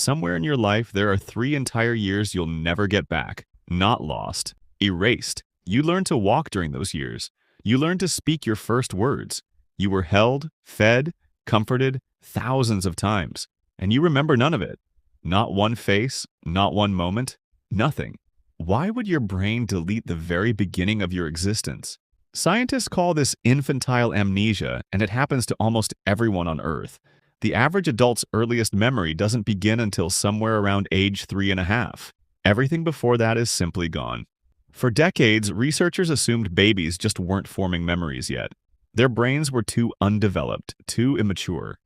Somewhere in your life, there are 3 entire years you'll never get back. Not lost, erased. You learned to walk during those years. You learned to speak your first words. You were held, fed, comforted thousands of times. And you remember none of it. Not one face, not one moment, nothing. Why would your brain delete the very beginning of your existence? Scientists call this infantile amnesia, and it happens to almost everyone on Earth. The average adult's earliest memory doesn't begin until somewhere around age 3.5. Everything before that is simply gone. For decades, researchers assumed babies just weren't forming memories yet. Their brains were too undeveloped, too immature.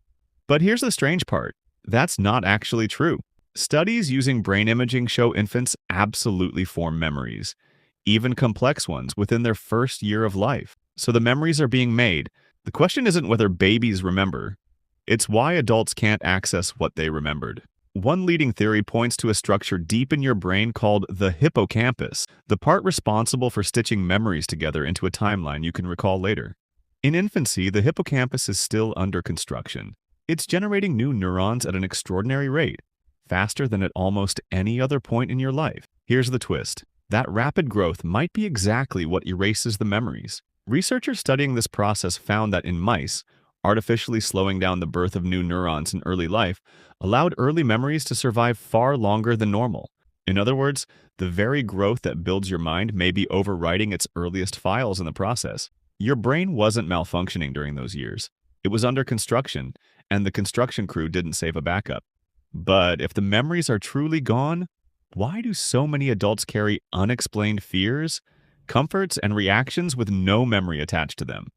But here's the strange part. That's not actually true. Studies using brain imaging show infants absolutely form memories, even complex ones, within their first year of life. So the memories are being made. The question isn't whether babies remember. It's why adults can't access what they remembered. One leading theory points to a structure deep in your brain called the hippocampus, the part responsible for stitching memories together into a timeline you can recall later. In infancy, the hippocampus is still under construction. It's generating new neurons at an extraordinary rate, faster than at almost any other point in your life. Here's the twist. That rapid growth might be exactly what erases the memories. Researchers studying this process found that in mice, artificially slowing down the birth of new neurons in early life allowed early memories to survive far longer than normal. In other words, the very growth that builds your mind may be overwriting its earliest files in the process. Your brain wasn't malfunctioning during those years. It was under construction, and the construction crew didn't save a backup. But if the memories are truly gone, why do so many adults carry unexplained fears, comforts, and reactions with no memory attached to them?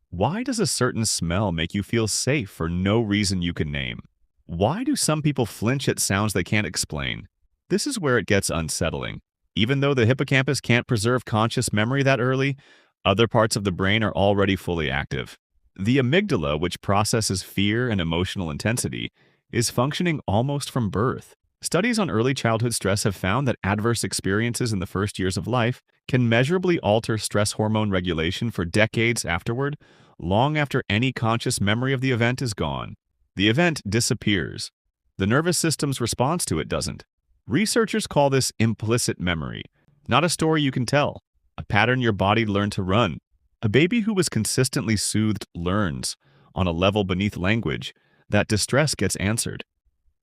Why does a certain smell make you feel safe for no reason you can name? Why do some people flinch at sounds they can't explain? This is where it gets unsettling. Even though the hippocampus can't preserve conscious memory that early, other parts of the brain are already fully active. The amygdala, which processes fear and emotional intensity, is functioning almost from birth. Studies on early childhood stress have found that adverse experiences in the first years of life can measurably alter stress hormone regulation for decades afterward, long after any conscious memory of the event is gone. The event disappears. The nervous system's response to it doesn't. Researchers call this implicit memory, not a story you can tell, a pattern your body learned to run. A baby who was consistently soothed learns, on a level beneath language, that distress gets answered.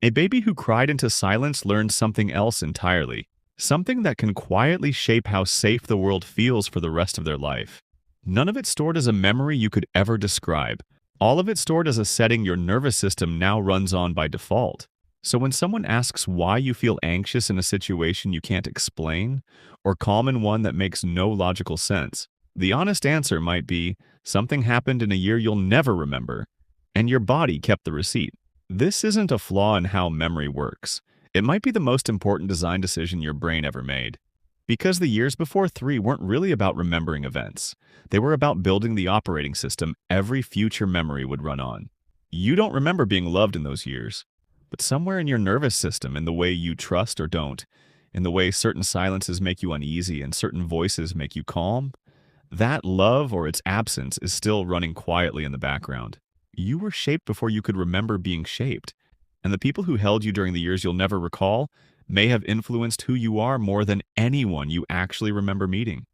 A baby who cried into silence learns something else entirely, something that can quietly shape how safe the world feels for the rest of their life. None of it stored as a memory you could ever describe. All of it stored as a setting your nervous system now runs on by default. So when someone asks why you feel anxious in a situation you can't explain, or calm in one that makes no logical sense, the honest answer might be, something happened in a year you'll never remember, and your body kept the receipt. This isn't a flaw in how memory works. It might be the most important design decision your brain ever made. Because the years before 3 weren't really about remembering events. They were about building the operating system every future memory would run on. You don't remember being loved in those years, but somewhere in your nervous system, in the way you trust or don't, in the way certain silences make you uneasy and certain voices make you calm, that love or its absence is still running quietly in the background. You were shaped before you could remember being shaped, and the people who held you during the years you'll never recall may have influenced who you are more than anyone you actually remember meeting.